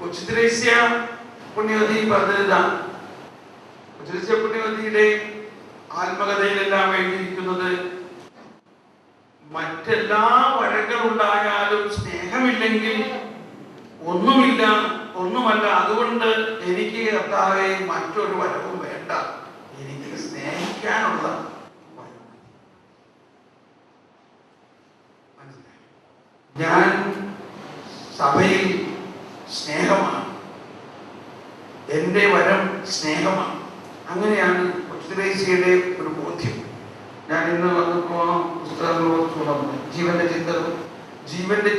കൊച്ചു ത്രേസ്യ പുണ്യവതി പറഞ്ഞതാണ്. കൊച്ചു ത്രേസ്യ പുണ്യവതിയുടെ ആത്മകഥയിലെല്ലാം എഴുതിയിരിക്കുന്നത് മറ്റെല്ലാ വരകളുണ്ടായാലും സ്നേഹമില്ലെങ്കിൽ ഒന്നുമല്ല. അതുകൊണ്ട് എനിക്ക് കർത്താവേ മറ്റൊരു വരവും വേണ്ട, എനിക്ക് സ്നേഹിക്കാനുള്ള ഞാൻ സഭയിൽ സ്നേഹമാണ്, എൻ്റെ വരം സ്നേഹമാണ്. അങ്ങനെയാണ് കൊച്ചു ത്രേസ്യയുടെ ഒരു ബോധ്യം. ഞാൻ ഇന്ന് വന്നപ്പോൾ പുസ്തകങ്ങൾ ജീവന്റെ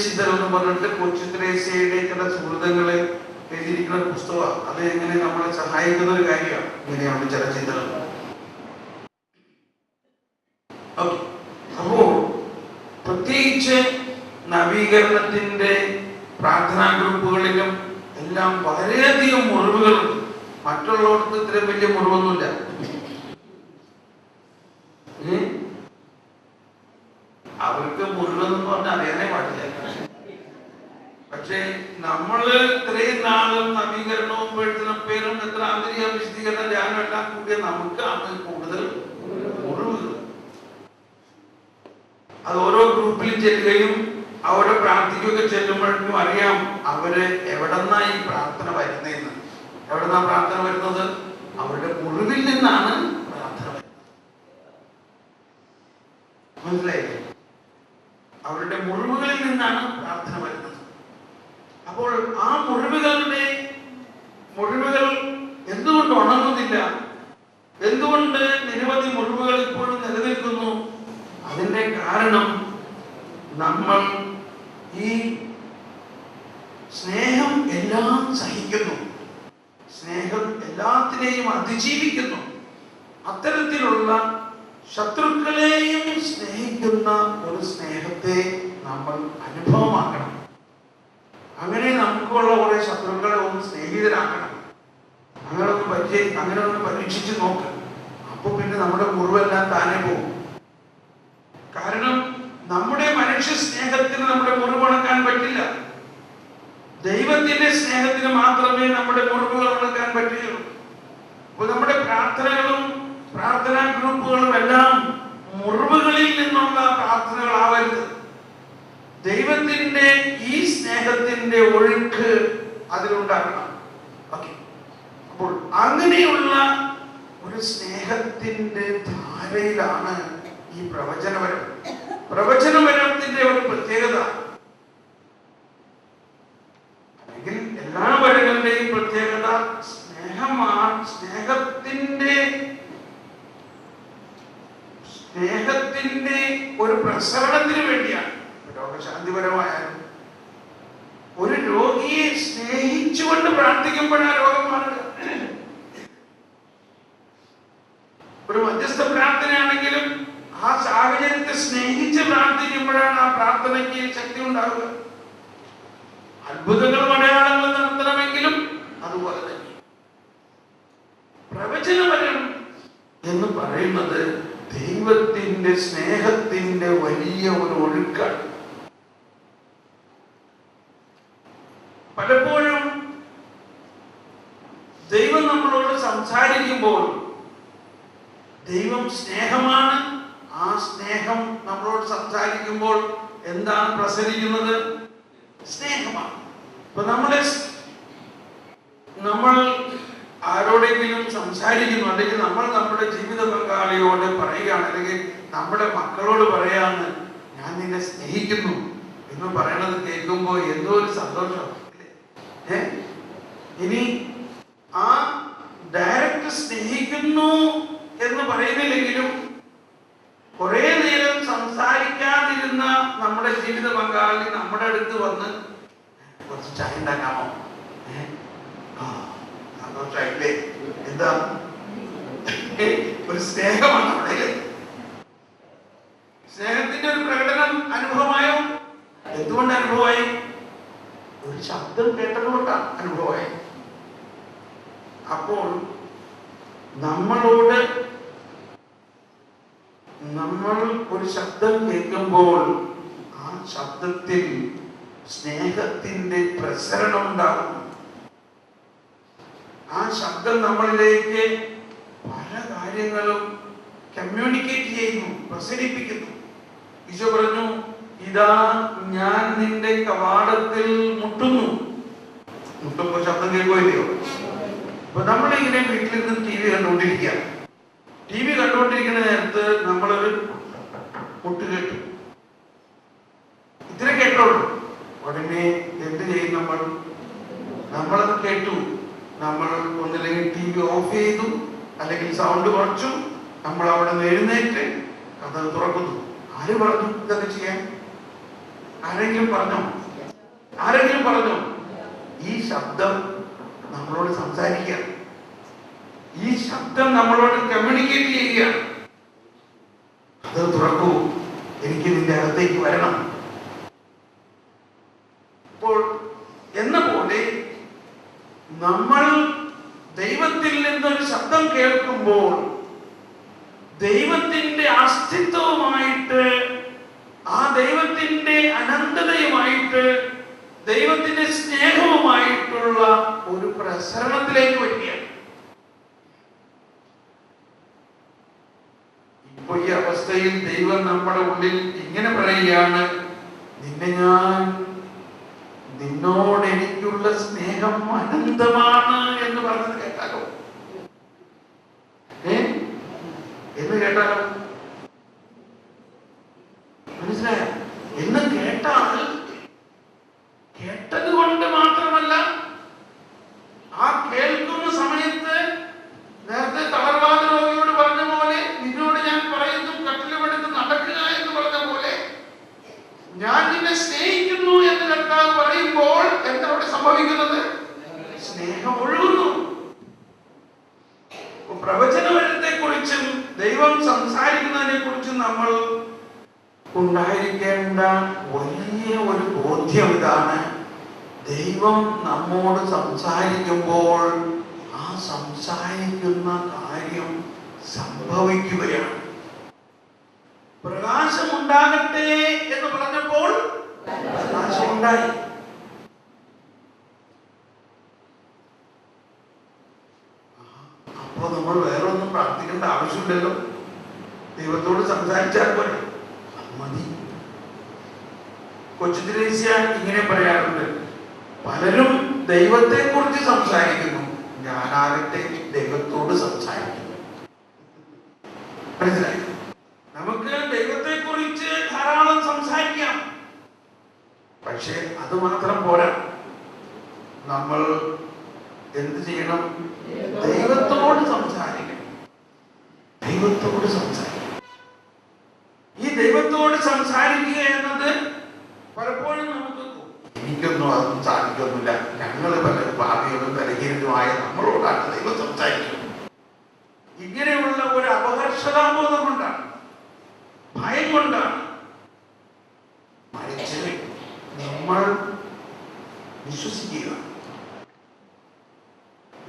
ചിന്തകൾ എന്ന് പറഞ്ഞിട്ട് കൊച്ചു ത്രേസ്യയുടെ ചില സുഹൃത്തുക്കളെ എഴുതിയിരിക്കുന്ന പുസ്തകമാണ്. അത് എങ്ങനെ നമ്മളെ സഹായിക്കുന്ന ഒരു കാര്യമാണ്. ഇങ്ങനെയാണ് ചില ചിന്തകൾ. അപ്പോ പ്രത്യേകിച്ച് നവീകരണത്തിന്റെ പ്രാർത്ഥനാ ഗ്രൂപ്പുകളിലും എല്ലാം വളരെയധികം മുറിവുകളുണ്ട്. മറ്റുള്ളവർക്ക് ഇത്രയും വലിയ മുറിവൊന്നുമില്ല. അവർക്ക് മുറിവെന്ന് പറഞ്ഞാൽ അറിയാനേ പാടില്ല. പക്ഷെ നമ്മള് ഇത്രയും നാളും നവീകരണവും പേരും എത്ര ആന്തരിക വിശദീകരണം ധ്യാനം എല്ലാം കൂടിയ നമുക്ക് അത് കൂടുതൽ മുറിവുകൾ. അത് ഓരോ ഗ്രൂപ്പിലും ചെല്ലുകയും അവിടെ പ്രാർത്ഥിക്കുകയൊക്കെ ചെല്ലുമ്പോഴേക്കും അറിയാം അവര് എവിടെന്നാ ഈ പ്രാർത്ഥന വരുന്നതെന്ന്. എവിടെന്നാ പ്രാർത്ഥന വരുന്നത്? അവരുടെ മുറിവിൽ നിന്നാണ് പ്രാർത്ഥന വരുന്നത്. മനസ്സിലായില്ലേ? അവരുടെ മുറിവുകളിൽ നിന്നാണ് പ്രാർത്ഥന വരുന്നത്. അപ്പോൾ ആ മുറിവുകൾ എന്തുകൊണ്ട് ഉണങ്ങുന്നില്ല? എന്തുകൊണ്ട് നിരവധി മുറിവുകൾ ഇപ്പോഴും നിലനിൽക്കുന്നു? അതിന്റെ കാരണം നമ്മൾ ഈ സ്നേഹം എല്ലാം സഹിക്കുന്നു, സ്നേഹം എല്ലാത്തിനെയും അതിജീവിക്കുന്നു. അത്തരത്തിലുള്ള ശത്രുക്കളെയും സ്നേഹിക്കുന്ന ഒരു സ്നേഹത്തെ നമ്മൾ അനുഭവമാക്കണം. അങ്ങനെ നമുക്കുള്ള കുറെ ശത്രുക്കളെ ഒന്ന് സ്നേഹിതരാക്കണം. അങ്ങനെ ഒന്ന് പരീക്ഷിച്ച് നോക്ക്. അപ്പൊ പിന്നെ നമ്മുടെ മുറിവെല്ലാം താനെ പോകും. കാരണം നമ്മുടെ മനുഷ്യ സ്നേഹത്തിന് നമ്മുടെ മുറിവുണക്കാൻ പറ്റില്ല. ദൈവത്തിന്റെ സ്നേഹത്തിന് മാത്രമേ നമ്മുടെ മുറിവുകൾ ഉണക്കാൻ പറ്റുകയുള്ളൂ. അപ്പൊ നമ്മുടെ പ്രാർത്ഥനകളും പ്രാർത്ഥനാ ഗ്രൂപ്പുകളും എല്ലാം മുറിവുകളിൽ നിന്നുള്ള പ്രാർത്ഥനകളാവരുത്. ദൈവത്തിന്റെ ഈ സ്നേഹത്തിന്റെ ഒഴുക്ക് അതിലുണ്ടാകണം. അപ്പോൾ അങ്ങനെയുള്ള ഒരു സ്നേഹത്തിന്റെ ധാരയിലാണ് ഈ പ്രവചനവരത്തിന്റെ ഒരു പ്രത്യേകത. അല്ലെങ്കിൽ എല്ലാ വരകളുടെയും പ്രത്യേകത സ്നേഹമാണ്. സ്നേഹത്തിന്റെ ഒരു പ്രസരണത്തിന് വേണ്ടിയാണ്. രോഗശാന്തിപരമായാലും ഒരു രോഗിയെ സ്നേഹിച്ചുകൊണ്ട് പ്രാർത്ഥിക്കുമ്പോഴാണ് രോഗം മാറുക. ഒരു മധ്യസ്ഥ പ്രാർത്ഥനയാണെങ്കിലും ആ സാഹചര്യത്തെ സ്നേഹിച്ച് പ്രാർത്ഥിക്കുമ്പോഴാണ് ആ പ്രാർത്ഥനയ്ക്ക് ശക്തി ഉണ്ടാവുക. അത്ഭുതങ്ങളും അടയാളങ്ങൾ നടത്തണമെങ്കിലും അതുപോലെ തന്നെ പ്രവചനവരം എന്ന് പറയുന്നത് ദൈവത്തിന്റെ സ്നേഹത്തിന്റെ വലിയ ഒരു ഒഴുക്കാണ്. പലപ്പോഴും ദൈവം നമ്മളോട് സംസാരിക്കുമ്പോൾ ദൈവം സ്നേഹമാണ്. ആ സ്നേഹം നമ്മളോട് സംസാരിക്കുമ്പോൾ എന്താണ് പ്രസരിക്കുന്നത്? സ്നേഹമാണ്. ഇപ്പൊ നമ്മൾ ആരോടെങ്കിലും സംസാരിക്കുന്നു, അല്ലെങ്കിൽ നമ്മൾ നമ്മുടെ ജീവിത പങ്കാളിയോട് പറയുകയാണ്, അല്ലെങ്കിൽ നമ്മുടെ മക്കളോട് പറയാണ് ഞാൻ നിന്നെ സ്നേഹിക്കുന്നു എന്ന് പറയണത് കേൾക്കുമ്പോൾ എന്തോ ഒരു സന്തോഷം. ഇനി ആ ഡയറക്റ്റ് സ്നേഹിക്കുന്നു എന്ന് പറയുന്നില്ലെങ്കിലും കുറെ നേരം സംസാരിക്കാതിരുന്ന നമ്മുടെ ജീവിത പങ്കാളി നമ്മുടെ അടുത്ത് വന്ന് കുറച്ച് ചായ ഉണ്ടാക്കാമോ, സന്തോഷായില്ലേ, എന്താ ഒരു സ്നേഹമാണ് അവിടെ. സ്നേഹത്തിന്റെ ഒരു പ്രകടനം അനുഭവമായോ? എന്തുകൊണ്ട് അനുഭവമായി? ഒരു ശബ്ദം കേട്ടതുകൊണ്ടാണ് അനുഭവമായി. അപ്പോൾ നമ്മൾ ഒരു ശബ്ദം കേൾക്കുമ്പോൾ ആ ശബ്ദത്തിൽ സ്നേഹത്തിന്റെ പ്രസരണം ഉണ്ടാകും. ആ ശബ്ദം നമ്മളിലേക്ക് പല കാര്യങ്ങളും കമ്മ്യൂണിക്കേറ്റ് ചെയ്യുന്നു, പ്രസരിപ്പിക്കുന്നു. ഈശോ പറഞ്ഞു, ഇതാ ഞാൻ നിന്റെ കവാടത്തിൽ മുട്ടുന്നു. മുട്ടുമ്പോ ശബ്ദം കേൾക്കുകയോ? അപ്പൊ നമ്മളിങ്ങനെ വീട്ടിലിരുന്ന് ടി വി കണ്ടുകൊണ്ടിരിക്കുക. ടി വി കണ്ടുകൊണ്ടിരിക്കുന്ന നേരത്ത് നമ്മളൊരു മുട്ട് കേട്ടു, ഇത്ര കേട്ടോളൂ. ഉടനെ എന്ത് ചെയ്യും നമ്മളത് കേട്ടു. നമ്മൾ ഒന്നില്ലെങ്കിൽ ടി വി ഓഫ് ചെയ്തു, അല്ലെങ്കിൽ സൗണ്ട് കുറച്ചു. നമ്മൾ അവിടെ നിന്ന് എഴുന്നേറ്റ് കഥ തുറക്കുന്നു. ആര് പറഞ്ഞു ഇതൊക്കെ ചെയ്യാൻ? ആരെങ്കിലും പറഞ്ഞോ? ഈ ശബ്ദം നമ്മളോട് സംസാരിക്കുക, ഈ ശബ്ദം നമ്മളോട് കമ്മ്യൂണിക്കേറ്റ് ചെയ്യുകയാണ്. അത് തുറക്കൂ, എനിക്ക് നിന്റെ അകത്തേക്ക് വരണം. അപ്പോൾ എന്ന പോലെ നമ്മൾ ദൈവത്തിൽ നിന്നൊരു ശബ്ദം കേൾക്കുമ്പോൾ ദൈവത്തിന്റെ അസ്തിത്വവുമായിട്ട്, ആ ദൈവത്തിന്റെ അനന്തതയുമായിട്ട്, ദൈവത്തിന്റെ സ്നേഹവുമായിട്ടുള്ള ഒരു പ്രസരണത്തിലേക്ക് വരികയാണ്. ഇപ്പൊ ഈ അവസ്ഥയിൽ ദൈവം നമ്മുടെ ഉള്ളിൽ ഇങ്ങനെ പറയുകയാണ്, നിന്നോട് എനിക്കുള്ള സ്നേഹം അനന്തമാണ് എന്ന് പറഞ്ഞത് കേട്ടാലോ? എന്ന് കേട്ടാലോ? മനസ്സിലായോ? എന്ന് കേട്ടാൽ കേട്ടത് കൊണ്ട് മാത്രമല്ല, ആ കേൾക്കുന്ന സമയത്ത് നേരത്തെ തളർവാദ രോഗിയോട് പറഞ്ഞ പോലെ, നിന്നോട് ഞാൻ പറയുന്നു കട്ടിലുമെടുത്ത് നടക്കുക എന്ന് പറഞ്ഞ പോലെ, ഞാൻ നിന്നെ സ്നേഹിക്കുന്നു എന്ന് കർത്താവ് പറയുമ്പോൾ എന്താ അവിടെ സംഭവിക്കുന്നത്? സ്നേഹം ഒഴുകുന്നു. പ്രവചനത്തെ കുറിച്ചും ദൈവം സംസാരിക്കുന്നതിനെ കുറിച്ചും നമ്മൾ ഉണ്ടായിരിക്കേണ്ട വലിയ ഒരു ബോധ്യം ഇതാണ്: ദൈവം നമ്മോട് സംസാരിക്കുമ്പോൾ ആ സംസാരിക്കുന്ന കാര്യം സംഭവിക്കുകയാണ്. പ്രകാശമുണ്ടാകട്ടെ എന്ന് പറഞ്ഞപ്പോൾ പ്രകാശമുണ്ടായി. അപ്പൊ നമ്മൾ വേറെ ഒന്നും പ്രാർത്ഥിക്കേണ്ട ആവശ്യമില്ലല്ലോ, ദൈവത്തോട് സംസാരിച്ചാൽ പോലെ മതി. കൊച്ചു ത്രേസ്യ ഇങ്ങനെ പറയാറുണ്ട്, പലരും ദൈവത്തെ കുറിച്ച് സംസാരിക്കുന്നു, ഞാനാകട്ടെ ദൈവത്തോട് സംസാരിക്കുന്നു. മനസ്സിലായി? നമുക്ക് ദൈവത്തെ കുറിച്ച് ധാരാളം സംസാരിക്കാം, പക്ഷെ അത് മാത്രം പോരാ. നമ്മൾ എന്ത് ചെയ്യണം? ദൈവത്തോട് സംസാരിക്കണം. ദൈവത്തോട് സംസാരിക്കണം. ഈ ദൈവത്തോട് സംസാരിക്കുക എന്നത് പലപ്പോഴും നമുക്ക് എനിക്കൊന്നും അതൊന്നും സാധിക്കൊന്നുമില്ല, ഞങ്ങൾ പല ഭാവികളും തലകീരുമായ നമ്മളോടാണ് ദൈവം സംസാരിക്കുന്നത്. ഇങ്ങനെയുള്ള ഒരു അപകർഷതാബോധം കൊണ്ടാണ്, ഭയം കൊണ്ടാണ്. മറിച്ച് നമ്മൾ വിശ്വസിക്കുക.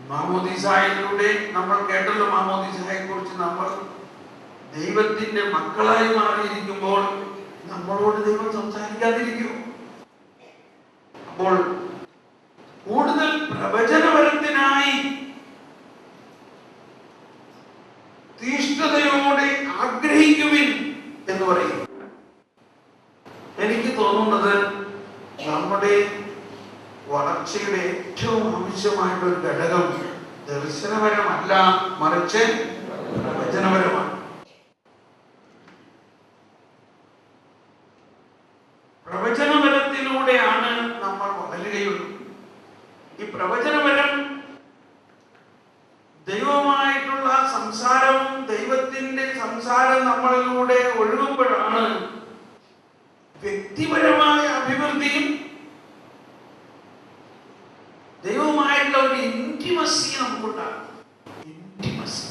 മാമോദീസായിലൂടെ നമ്മൾ കേട്ടല്ലോ, മാമോദീസായെ കുറിച്ച് നമ്മൾ ദൈവത്തിന്റെ മക്കളായി മാറിയിരിക്കുമ്പോൾ നമ്മളോട് ദൈവം സംസാരിക്കാതിരിക്കുമോ? അപ്പോൾ കൂടുതൽ പ്രവചനപരത്തിനായി തീഷ്ണതയോടെ ആഗ്രഹിക്കുവിൻ എന്ന് പറയും. എനിക്ക് തോന്നുന്നത് നമ്മുടെ വളർച്ചയുടെ ഏറ്റവും ആവശ്യമായിട്ടൊരു ഘടകം ദർശനപരമല്ല, മറിച്ച് പ്രവചനപരമാണ്. പ്രവചനപരത്തിലൂടെയാണ് നമ്മൾ വളരുകയുള്ളൂ. ഈ പ്രവചനപരം ദൈവമായിട്ടുള്ള സംസാരവും ദൈവത്തിന്റെ സംസാരം നമ്മളിലൂടെ ഒഴുകുമ്പോഴാണ് വ്യക്തിപരമായ അഭിവൃദ്ധിയും ദൈവവുമായിട്ടുള്ള ഒരു ഇന്റിമസി നമുക്കുണ്ടാകും. ഇന്റിമസി.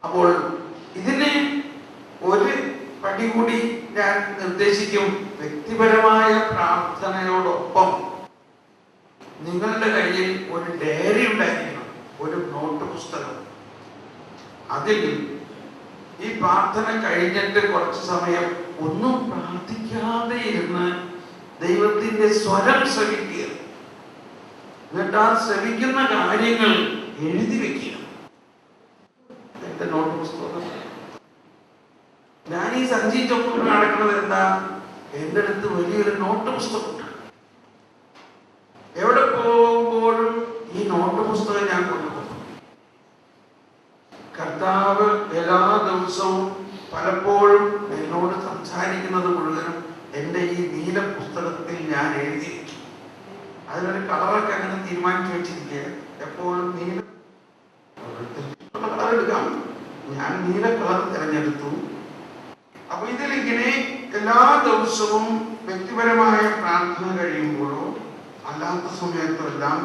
അപ്പോൾ ഇതിന് ഒരു പടി കൂടി ഞാൻ നിർദ്ദേശിക്കും. വ്യക്തിപരമായ പ്രാർത്ഥനയോടൊപ്പം നിങ്ങളുടെ കയ്യിൽ ഒരു ഡയറി ഉണ്ടായിരിക്കണം, ഒരു നോട്ട് പുസ്തകം. അതിൽ ഈ പ്രാർത്ഥന കഴിഞ്ഞിട്ട് കുറച്ച് സമയം ഒന്നും പ്രാർത്ഥിക്കാതെ ഇരുന്ന് ദൈവത്തിന്റെ സ്വരം ശ്രവിക്കുക. എന്നിട്ട് ആ ശ്രവിക്കുന്ന കാര്യങ്ങൾ എഴുതി വെക്കുക. എന്റെ നോട്ട് പുസ്തകം ഞാൻ ഈ സഞ്ചി ചൊപ്പം നടക്കുന്നത് എന്താ, എന്റെ അടുത്ത് വലിയൊരു നോട്ട് പുസ്തകമുണ്ട്. എവിടെ പോകുമ്പോഴും ഈ നോട്ട് പുസ്തകം ഞാൻ കൊണ്ടുപോകും. കർത്താവ് എല്ലാ ദിവസവും പലപ്പോഴും എന്നോട് സംസാരിക്കുന്നത് മുഴുവനും എൻ്റെ ഈ നീല പുസ്തകത്തിൽ ഞാൻ എഴുതി വെച്ചു. അതിനൊരു കളറൊക്കെ അങ്ങനെ തീരുമാനിച്ചു വെച്ചിരിക്കുക. എപ്പോഴും നീല കളർ എടുക്കാം. ഞാൻ നീല കളർ തിരഞ്ഞെടുത്തു. അപ്പൊ ഇതിലിങ്ങനെ എല്ലാ ദിവസവും വ്യക്തിപരമായ പ്രാർത്ഥന കഴിയുമ്പോഴോ അല്ലാത്ത സമയത്തോ എല്ലാം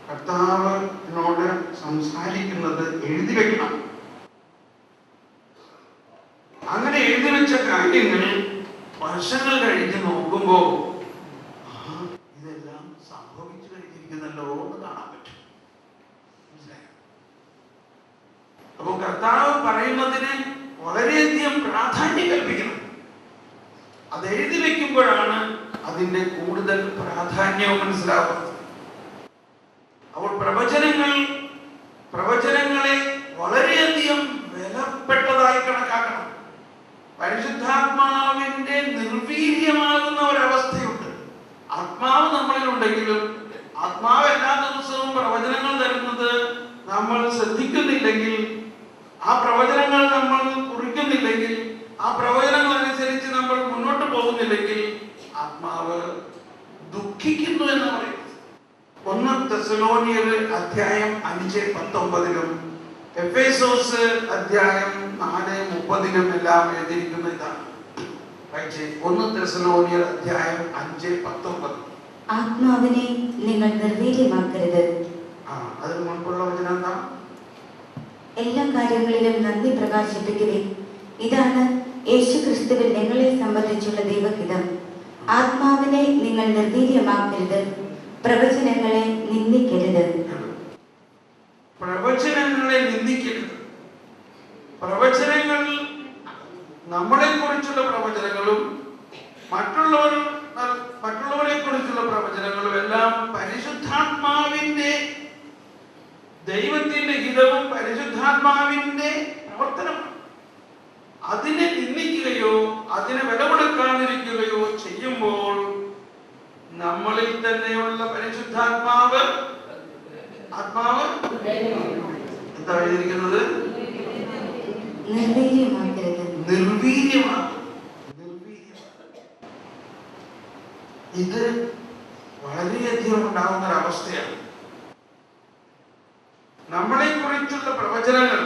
കർത്താവിനോട് സംസാരിക്കുന്നത് എഴുതി വെക്കണം. അങ്ങനെ എഴുതി വെച്ച കാര്യങ്ങൾ വർഷങ്ങൾ കഴിഞ്ഞ് നോക്കുമ്പോ ഇതെല്ലാം സംഭവിച്ചു കഴിഞ്ഞിരിക്കുന്നല്ലോ എന്ന് കാണാൻ പറ്റും. അപ്പൊ കർത്താവ് പറയുന്നതിന് വളരെയധികം പ്രാധാന്യം കൽപ്പിക്കണം. അത് എഴുതി വെക്കുമ്പോഴാണ് അതിന്റെ കൂടുതൽ പ്രാധാന്യവും മനസ്സിലാവുന്നത്. അപ്പോൾ പ്രവചനങ്ങളെ വളരെയധികം വിലപ്പെട്ടതായി കണക്കാക്കണം. പരിശുദ്ധാത്മാവിന്റെ നിർവീര്യമാകുന്ന ഒരവസ്ഥയുണ്ട്. ആത്മാവ് നമ്മളിലുണ്ടെങ്കിലും ആത്മാവ് എല്ലാ ദിവസവും പ്രവചനങ്ങൾ തരുന്നത് നമ്മൾ ശ്രദ്ധിക്കുന്നില്ലെങ്കിൽ, ആ പ്രവചനങ്ങൾ നമ്മൾ കുറിക്കുന്നില്ലെങ്കിൽ, ആ പ്രവചനങ്ങൾ അനുസരിച്ച് നമ്മൾ മുന്നോട്ട് പോകുന്നില്ലെങ്കിൽ ആത്മാവ് ദുഃഖിക്കുന്നു എന്ന് പറയുന്നത്. 1 തെസ്സലോനിയർ അധ്യായം 5:19 എഫേസോസ് അധ്യായം 4:30 എല്ലാം എഴുതിയിരിക്കുന്ന ഇതാണ്. 1 തെസ്സലോനിയർ അധ്യായം 5:19 ആത്മാവിനെ നിങ്ങൾ നിർവീര്യമാക്കരുത്. അതിന് മുൻപുള്ള വചനം എന്താ? എല്ലാ കാര്യങ്ങളിലും നന്ദി പ്രകാശിപ്പിക്കുവിൻ. ഇതാണ് യേശുക്രിസ്തുവിൽ നിങ്ങളെ സംബന്ധിച്ചുള്ള ദൈവഹിതം. ആത്മാവിനെ നിങ്ങൾ നിർവീര്യമാക്കരുത്, പ്രവചനങ്ങളെ നിന്ദിക്കരുത്. പ്രവചനങ്ങളെ നിന്ദിക്കരുത്. പ്രവചനങ്ങൾ നമ്മളെ കുറിച്ചുള്ള പ്രവചനങ്ങളും മറ്റുള്ളവരെ കുറിച്ചുള്ള പ്രവചനങ്ങളും എല്ലാം പരിശുദ്ധാത്മാവിന്റെ, ദൈവത്തിന്റെ ഹിതവും പരിശുദ്ധാത്മാവിന്റെ പ്രവർത്തനമാണ്. അതിനെ നിന്ദിക്കുകയോ അതിനെ വില കൊടുക്കാതിരിക്കുകയോ ചെയ്യുമ്പോൾ നമ്മളിൽ തന്നെയുള്ള പരിശുദ്ധാത്മാവ് എന്താ എഴുതിയിരിക്കുന്നത്? നിർവീര്യമാക്കും. ഇത് വളരെയധികം ഉണ്ടാകുന്ന ഒരവസ്ഥയാണ്. നമ്മളെ കുറിച്ചുള്ള പ്രവചനങ്ങൾ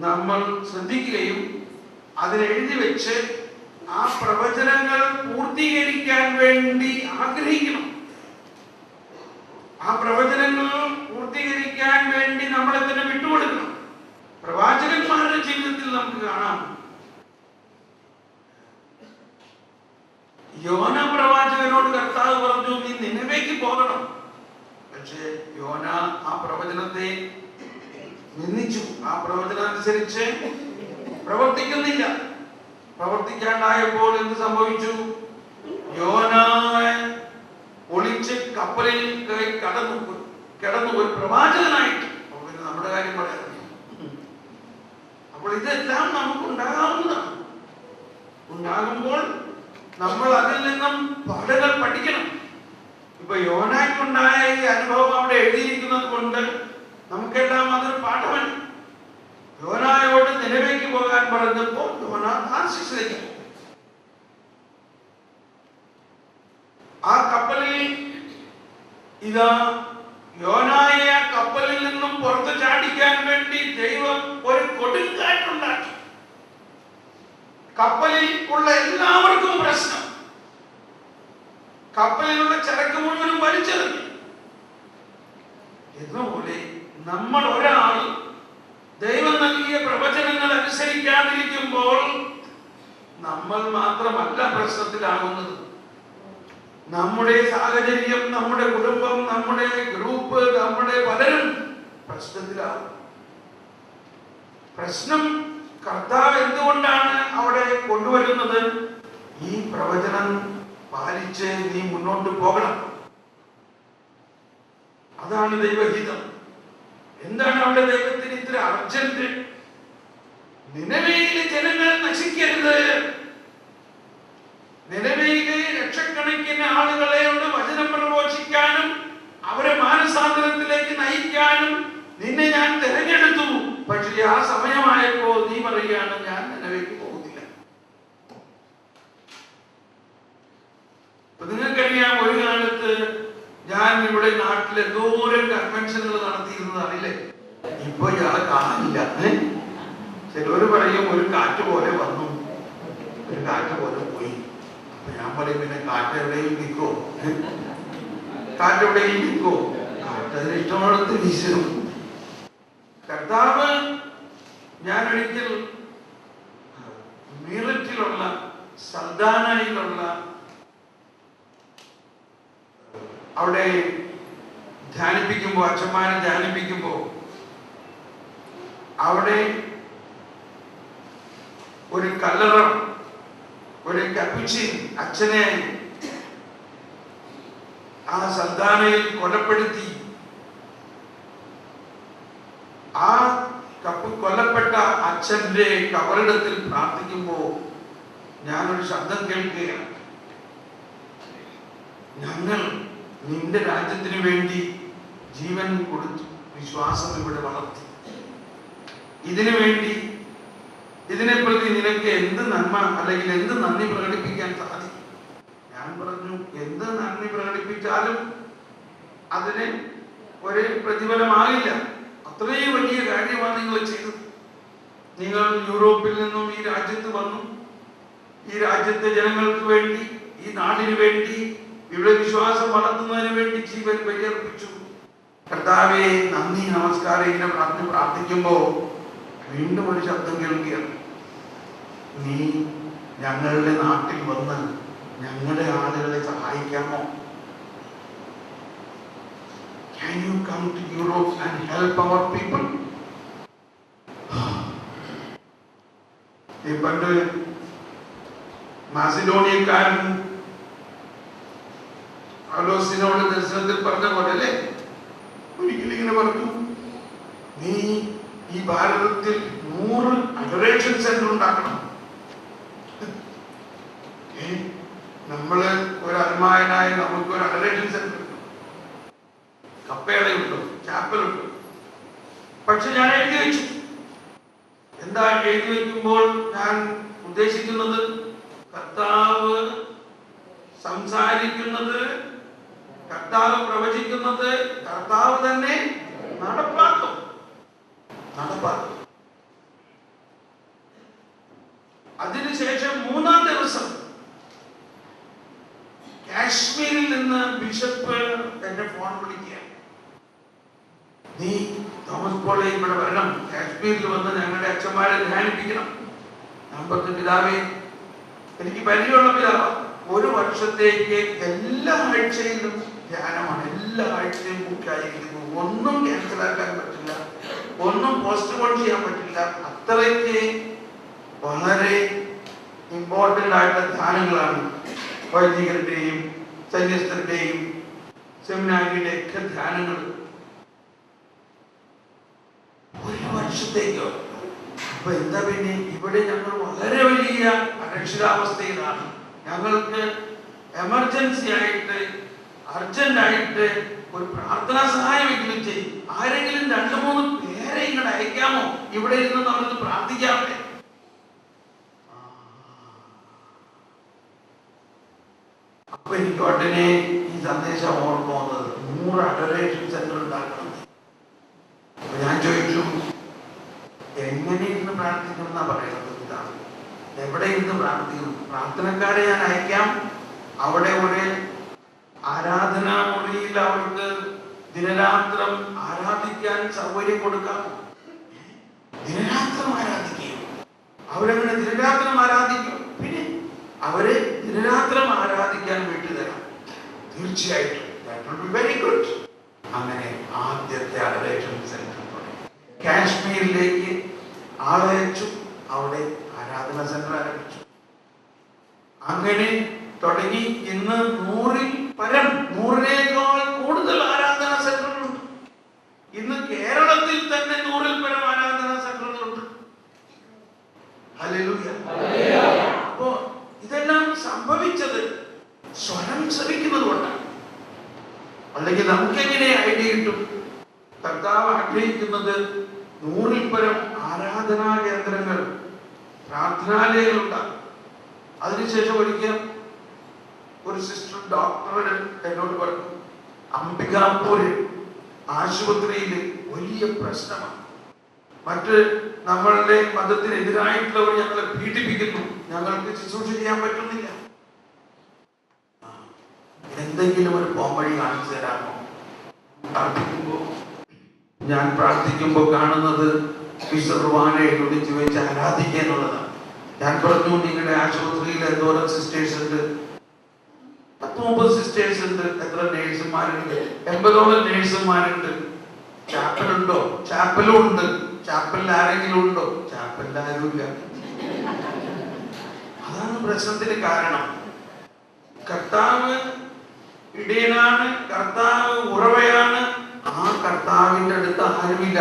നമ്മൾ ശ്രദ്ധിക്കുകയും അതിനെഴുതി വെച്ച് ആ പ്രവചനങ്ങൾ പൂർത്തീകരിക്കാൻ വേണ്ടി ആഗ്രഹിക്കണം. ആ പ്രവചനങ്ങൾ പൂർത്തീകരിക്കാൻ വേണ്ടി നമ്മളെ തന്നെ വിട്ടുകൊടുക്കണം. പ്രവാചകന്മാരുടെ ജീവിതത്തിൽ നമുക്ക് കാണാം. യോന പ്രവാചകനോട് കർത്താവ് പറഞ്ഞു, നീ നിനവേക്ക് പോകണം. പക്ഷേ യോന ആ പ്രവചനത്തെ നിന്ദിച്ചു. ആ പ്രവചനം അനുസരിച്ച് പ്രവർത്തിക്കുന്നില്ല. പ്രവർത്തിക്കാണ്ടായപ്പോൾ എന്ത് സംഭവിച്ചു? യോന ഒളിച്ച് കപ്പലിൽ കിടന്നു ഒരു പ്രവാചകനായിട്ട്. നമ്മുടെ കാര്യം പറയാം. അപ്പോൾ ഇതെല്ലാം നമുക്ക് ഉണ്ടാകാവുന്നതാണ്. ഉണ്ടാകുമ്പോൾ നമ്മൾ അതിൽ നിന്നും പാഠങ്ങൾ പഠിക്കണം. ഇപ്പൊ യോനായ്ക്കുണ്ടായ ഈ അനുഭവം അവിടെ എഴുതിയിരിക്കുന്നത് കൊണ്ട് നമുക്കെല്ലാം അതൊരു പാഠമാണ്. യോനായോട് നിലവേക്ക് പോകാൻ പറഞ്ഞപ്പോൾ യോന താർശീസിലേക്ക് പോകും. ആ കപ്പലിൽ ഇതാ യോനായെ ആ കപ്പലിൽ നിന്നും പുറത്ത് ചാടിക്കാൻ വേണ്ടി ദൈവം ഒരു കൊടുങ്കാറ്റുണ്ടാക്കി. കപ്പലിൽ ഉള്ള എല്ലാവർക്കും പ്രശ്നം. കപ്പലിലുള്ള ചരക്ക് മുഴുവനും വലിച്ചെറിഞ്ഞു. എന്നുപോലെ നമ്മൾ ഒരാൾ ദൈവം നൽകിയ പ്രവചനങ്ങൾ അനുസരിക്കാതിരിക്കുമ്പോൾ നമ്മൾ മാത്രമല്ല പ്രശ്നത്തിലാകുന്നത്. നമ്മുടെ സാഹചര്യം, നമ്മുടെ കുടുംബം, നമ്മുടെ ഗ്രൂപ്പ്, നമ്മുടെ പലരും പ്രശ്നത്തിലാകും. പ്രശ്നം കർത്താവ് എന്തുകൊണ്ടാണ് അവിടെ കൊണ്ടുവരുന്നത്? ഈ പ്രവചനം പാലിച്ച് നീ മുന്നോട്ട് പോകണം. അതാണ് ദൈവഹിതം. എന്താണ് അവിടെ ദൈവത്തിന് ഇത്ര അർജന്റ്? നിനവയിലെ ജനങ്ങൾ നശിക്കരുത്. നിനവയിലെ ലക്ഷക്കണക്കിന് ആളുകളെ വചനം പ്രഘോഷിക്കാനും അവരെ മാനസാന്തരത്തിലേക്ക് നയിക്കാനും നിന്നെ ഞാൻ തിരഞ്ഞെടുത്തു. പക്ഷേ ആ സമയമായപ്പോ നീ പറയുകയാണ് ഞാൻ നിനവേക്ക് പോകുന്നില്ല. നിങ്ങൾക്കറിയാം, ഒരു കാലത്ത് ഞാൻ ഇവിടെ നാട്ടിൽ എന്തോരം കൺവെൻഷനുകൾ നടത്തിയിരുന്നതാണല്ലേ. ഇപ്പൊ ഇയാളെ കാണില്ല. ചിലവര് പറയും ഒരു കാറ്റ് പോലെ വന്നു, ഒരു കാറ്റ് പോലെ പോയി. അപ്പൊ ഞാൻ പറയും പിന്നെ കാറ്റ് എവിടെയും നിൽക്കോ? കാറ്റ് എവിടെയും നിൽക്കോ? കാറ്റ് അതിന് ഇഷ്ടമുള്ളത് വീശും. കർത്താവ്, ഞാൻ ഒരിക്കൽ മീററ്റിലുള്ള സൽദാനയിലുള്ള അവിടെ ധ്യാനിപ്പിക്കുമ്പോ, അച്ഛന്മാരെ ധ്യാനിപ്പിക്കുമ്പോ അവിടെ ഒരു കല്ലറ, ഒരു കപ്പുച്ചിൻ അച്ഛനെ ആ സൽദാനയിൽ കൊലപ്പെടുത്തി. ആ കൊല്ലപ്പെട്ട അച്ഛന്റെ കബറിടത്തിൽ പ്രാർത്ഥിക്കുമ്പോ ഞാനൊരു ശബ്ദം കേൾക്കുകയാണ്. ഞങ്ങൾ നിന്റെ രാജ്യത്തിന് വേണ്ടി ജീവൻ കൊടുത്തു, വിശ്വാസം ഇവിടെ വളർത്തി. ഇതിനു വേണ്ടി, ഇതിനെ പ്രതി നിനക്ക് എന്ത് നന്മ അല്ലെങ്കിൽ എന്ത് നന്ദി പ്രകടിപ്പിക്കാൻ സാധിക്കും? ഞാൻ പറഞ്ഞു, എന്ത് നന്ദി പ്രകടിപ്പിച്ചാലും അതിന് ഒരു പ്രതിഫലമാകില്ല. അത്രയും വലിയ കാര്യമാണ് നിങ്ങൾ ചെയ്തത്. നിങ്ങൾ യൂറോപ്പിൽ നിന്നും ഈ രാജ്യത്ത് വന്നു, ഈ രാജ്യത്തെ ജനങ്ങൾക്ക് വേണ്ടി, ഈ നാടിന് വേണ്ടി, ഇവിടെ വിശ്വാസം വളർത്തുന്നതിന് വേണ്ടി ജീവൻ ബലിയർപ്പിച്ചു. കർത്താവേ, നന്ദി നമസ്കാരം ഇങ്ങനെ പ്രാർത്ഥിക്കുമ്പോ വീണ്ടും ഒരു ശബ്ദം കേൾക്കുകയാണ്. നീ ഞങ്ങളുടെ നാട്ടിൽ വന്ന് ഞങ്ങളുടെ ആളുകളെ സഹായിക്കാമോ? Can you come to Europe and help our people? ഈ പണ്ട് മാസിഡോണിയക്കാരൻ പൗലോസിനോട് ദർശനത്തിൽ പറഞ്ഞ പോലെ അല്ലേ, ഒരിക്കലും ഇങ്ങനെ പറഞ്ഞു, നീ ഈ ഭാരതത്തിൽ 100 അഡോറേഷൻ സെന്റർ ഉണ്ടാക്കണം. നമ്മള് ഒരു അൽമായനായ നമുക്ക് ഒരു അഡോറേഷൻ സെന്റർ, കപ്പേളയുണ്ടോ, ചാപ്പലുണ്ടോ? പക്ഷെ ഞാൻ എഴുതി വെച്ചു. എന്താ എഴുതി വയ്ക്കുമ്പോൾ ഞാൻ ഉദ്ദേശിക്കുന്നത്, കർത്താവ് സംസാരിക്കുന്നത്, കർത്താവ് പ്രവചിക്കുന്നത് കർത്താവ് തന്നെ നടപ്പാക്കും. അതിനുശേഷം 3-ാം ദിവസം കാശ്മീരിൽ നിന്ന് ബിഷപ്പ് എന്നെ ഫോൺ വിളിക്കുക. നീ തോമസ് പോളെ ഇവിടെ വരണം, കാശ്മീരിൽ വന്ന് ഞങ്ങളുടെ അച്ഛന്മാരെ ധ്യാനിപ്പിക്കണം. ഞാൻ പറഞ്ഞു, പിതാവേ, എനിക്ക് പരിചയമുള്ള പിതാവ്, 1 വർഷത്തേക്ക് എല്ലാ ആഴ്ചയിലും ധ്യാനമാണ്, എല്ലാ ആഴ്ചയും ബുക്കായിരിക്കുന്നു. ഒന്നും ക്യാൻസലാക്കാൻ പറ്റില്ല, ഒന്നും പോസ്റ്റ്പോൺ ചെയ്യാൻ പറ്റില്ല. അത്രയ്ക്ക് വളരെ ഇമ്പോർട്ടൻ്റ് ആയിട്ടുള്ള ധ്യാനങ്ങളാണ്. വൈദികരുടെയും സന്യസ്തരുടെയും സെമിനാരിയുടെ ഒക്കെ ധ്യാനങ്ങൾ 1 വർഷത്തേക്കോ. അപ്പൊ എന്താ പിന്നെ ഇവിടെ ഞങ്ങൾ വളരെ വലിയ അരക്ഷിതാവസ്ഥയിലാണ്. ഞങ്ങൾക്ക് എമർജൻസി ആയിട്ട്, അർജന്റ് ആയിട്ട് ഒരു പ്രാർത്ഥനാ സഹായമെങ്കിലും ചെയ്യും. ആരെങ്കിലും 2-3 പേരെ ഇങ്ങോട്ട് അയക്കാമോ? ഇവിടെ ഇരുന്ന് നമ്മൾക്ക് പ്രാർത്ഥിക്കാമേ. അപ്പൊ എനിക്ക് ഉടനെ ഈ സന്ദേശം ഓർമ്മ വന്നത്, 100 അഡോറേഷൻ സെന്റർ ഉണ്ടാക്കണം. അപ്പൊ ഞാൻ ചോദിച്ചു, എങ്ങനെ ഇരുന്ന് പ്രാർത്ഥിക്കണം എന്നാ പറയുന്നത്? ഇതാണ് എവിടെ ഇരുന്ന് പ്രാർത്ഥിക്കണം? പ്രാർത്ഥനക്കാരെ ഞാൻ അയക്കാം. അവിടെ ഒരു ആരാധനാ മുറിയിൽ അവർക്ക് ദിനരാത്രം ആരാധിക്കാൻ സൗകര്യം കൊടുക്കാം. ദിനരാത്രം ആരാധിക്കും. അവരങ്ങനെ ദിനരാത്രം ആരാധിക്കും. പിന്നെ അവര് ദിനരാത്രം ആരാധിക്കാൻ വിട്ടുതരാം. തീർച്ചയായിട്ടും that will be very good. അങ്ങനെ ആദ്യത്തെ അഡോറേഷൻ സെന്റർ കാശ്മീരിലേക്ക് ആളയച്ചു. അവിടെ ആരാധന സെന്റർ ആരംഭിച്ചു. അങ്ങനെ തുടങ്ങി ഇന്ന് 100-ൽ പരം, 100-നേക്കാൾ കൂടുതൽ ആരാധനാ സെന്ററുകളുണ്ട്. അല്ലെങ്കിൽ നമുക്കെങ്ങനെ ഐഡിയ കിട്ടും? കർത്താവ് ആഗ്രഹിക്കുന്നത് 100-ൽ പരം ആരാധനാ കേന്ദ്രങ്ങൾ, പ്രാർത്ഥനാലയങ്ങളുണ്ടാകും. അതിനുശേഷം ഒരിക്കൽ ഒരു സിസ്റ്റർ ഡോക്ടർ എന്നോട് പറഞ്ഞു, അംബികാപൂർ ആശുപത്രിയിൽ വലിയ പ്രശ്നമാണ്, മറ്റ് നമ്മളുടെ മതത്തിനെതിരായിട്ടുള്ളവർ ഞങ്ങളെ പീഡിപ്പിക്കുന്നു, ഞങ്ങൾക്ക് ശുശ്രൂഷ ചെയ്യാൻ പറ്റുന്നില്ല, എന്തെങ്കിലും ഒരു പോംവഴി കാണിച്ചു തരാമോ? ഞാൻ പ്രാർത്ഥിക്കുമ്പോൾ കാണുന്നത് വിശ്വവാനയെ വിളിച്ചു വെച്ച് ആരാധിക്കുക എന്നുള്ളതാണ്. ഞാൻ പറഞ്ഞു, നിങ്ങളുടെ ആശുപത്രിയിൽ എന്തോരം സിസ്റ്റേഴ്സ് ഉണ്ട്? 30 സിസ്റ്റേഴ്സ് ഉണ്ട്. എത്ര നേഴ്സുമാരുണ്ട്? 80ഓളം നേഴ്സുമാരുണ്ട്. ചാപ്പലുണ്ടോ? ചാപ്പലും ഉണ്ട്. ചാപ്പലിൽ ആരെങ്കിലും ഉണ്ടോ? ചാപ്പലിൽ ആരുമില്ല. അതാണ് പ്രശ്നത്തിന് കാരണം. കർത്താവ് ഇടയനാണ്, കർത്താവ് ഉറവയാണ്. ആ കർത്താവിന്റെ അടുത്ത് ആരുമില്ല.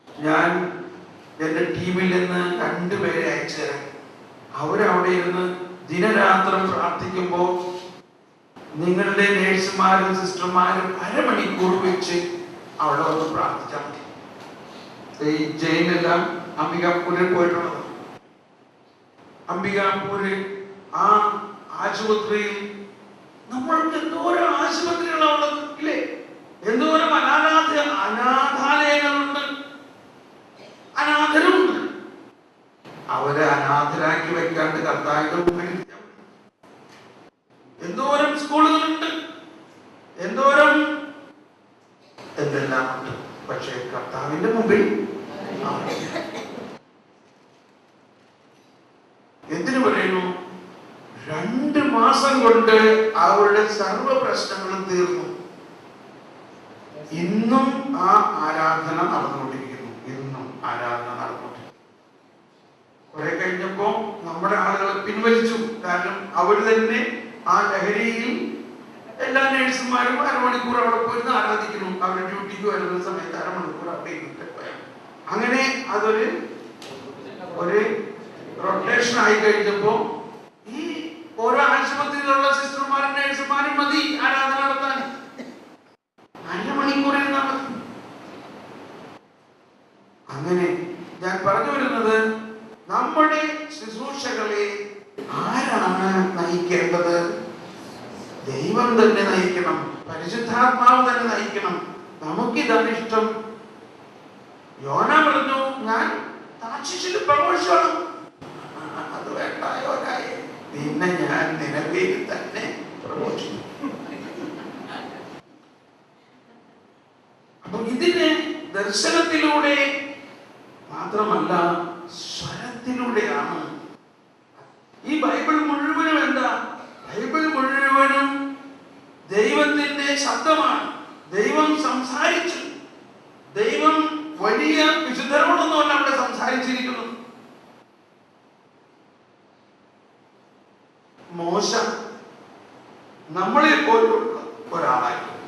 ഞാൻ എന്റെ ടീമിൽ നിന്ന് 2 പേരെ അയച്ചു തരാം. അവരവിടെ ഇരുന്ന് ദിനരാത്രം പ്രാർത്ഥിക്കുമ്പോൾ നിങ്ങളുടെ നേഴ്സുമാരും സിസ്റ്റർമാരും അരമണിക്കൂർ വെച്ച് അവിടെ വന്ന് പ്രാർത്ഥിച്ചാൽ മതി. ഈ ജയിലെല്ലാം അംബികാപൂരിൽ പോയിട്ടുള്ളത്. അംബികാപൂരിൽ ആ ആശുപത്രിയിൽ നമ്മൾക്ക് എന്തോരം ആശുപത്രികളുള്ളത് ഇല്ലേ? എന്തോരം അനാഥാലയങ്ങളുണ്ട്, അനാഥരുണ്ട്. അവരെ അനാഥരാക്കി വെക്കാണ്ട് കർത്താവിന്റെ മുമ്പിൽ എന്തോരം സ്കൂളുകളുണ്ട്, എന്തോരം എന്തെല്ലാം ഉണ്ട്. പക്ഷേ കർത്താവിന്റെ മുമ്പിൽ എന്തിനു പറയുന്നു? 2 മാസം കൊണ്ട് അവരുടെ സർവ്വ പ്രശ്നങ്ങളും തീർന്നു. ഇന്നും ആ ആരാധന നടന്നുകൊണ്ടിരിക്കുന്നു. ഇന്നും ആരാധന നടന്നുകൊണ്ടിരിക്കുന്നു. കുറെ കഴിഞ്ഞപ്പോ നമ്മുടെ ആളുകളെ പിൻവലിച്ചു. കാരണം അവർ തന്നെ ആ ലഹരിയിൽ എല്ലാ നേഴ്സുമാരും അരമണിക്കൂർ അവിടെ പോയിരുന്ന് ആരാധിക്കുന്നു. അവരുടെ ഡ്യൂട്ടിക്ക് വരുന്ന സമയത്ത് അരമണിക്കൂർ അവിടെ ഇരുന്നിട്ട് പോയാൽ അങ്ങനെ അതൊരു റൊട്ടേഷൻ ആയി കഴിഞ്ഞപ്പോ ഈ ഓരോ ആശുപത്രിയിലുള്ള സിസ്റ്റർമാരും നേഴ്സുമാരും മതി ആരാധന നടത്താൻ. അരമണിക്കൂർ ഇരുന്നാൽ മതി. അങ്ങനെ ഞാൻ പറഞ്ഞു വരുന്നത്, നമ്മുടെ ശുശ്രൂഷകളെ ആരാണ് നയിക്കേണ്ടത്? ദൈവം തന്നെ നയിക്കണം, പരിശുദ്ധാത്മാവ് തന്നെ നയിക്കണം. നമുക്കിതാണ് ഇഷ്ടം. യോന പറഞ്ഞു, ഞാൻ താർശീശിൽ പ്രഘോഷിക്കണം. അത് വേണ്ട യോനായെ, പിന്നെ ഞാൻ നിലവിൽ തന്നെ പ്രഘോഷിക്കും. അപ്പൊ ഇതിന് ദർശനത്തിലൂടെ മാത്രമല്ല, സ്വരത്തിലൂടെയാണ്. ഈ ബൈബിൾ മുഴുവനും എന്താ? ബൈബിൾ മുഴുവനും ദൈവത്തിന്റെ ശബ്ദമാണ്. ദൈവം സംസാരിച്ചു. ദൈവം വലിയ വിശുദ്ധരോടൊന്നുമല്ല അവിടെ സംസാരിച്ചിരിക്കുന്നു. മോശ നമ്മളെ പോലുള്ള ഒരാളായിരുന്നു,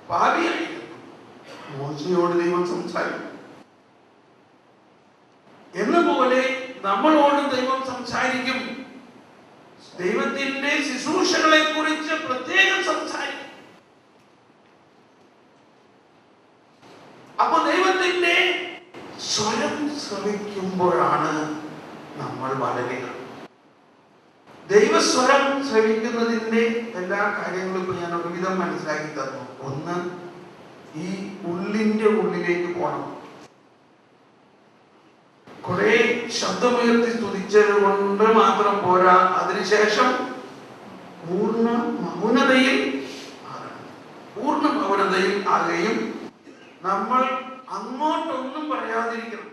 പാപിയായിരുന്നു. മോശയോട് ദൈവം സംസാരിക്കും. എന്നപോലെ നമ്മളോടും ദൈവം സംസാരിക്കും. ദൈവത്തിന്റെ ശുശ്രൂഷകളെ കുറിച്ച് പ്രത്യേകം സംസാരിക്കും. അപ്പൊ ദൈവത്തിന്റെ സ്വരം ശ്രവിക്കുമ്പോഴാണ് നമ്മൾ വളരുക. ദൈവസ്വരം ശ്രവിക്കുന്നതിന്റെ എല്ലാ കാര്യങ്ങളും ഇപ്പൊ ഞാൻ ഒരുവിധം മനസ്സിലാക്കി തന്നു. ഒന്ന്, ഈ ഉള്ളിന്റെ ഉള്ളിലേക്ക് പോകണം. കുറെ ശബ്ദമുയർത്തി സ്തുതിച്ചത് കൊണ്ട് മാത്രം പോരാ, അതിനുശേഷം പൂർണ്ണ മൗനതയിൽ ആകുകയും നമ്മൾ അങ്ങോട്ടൊന്നും പറയാതിരിക്കണം.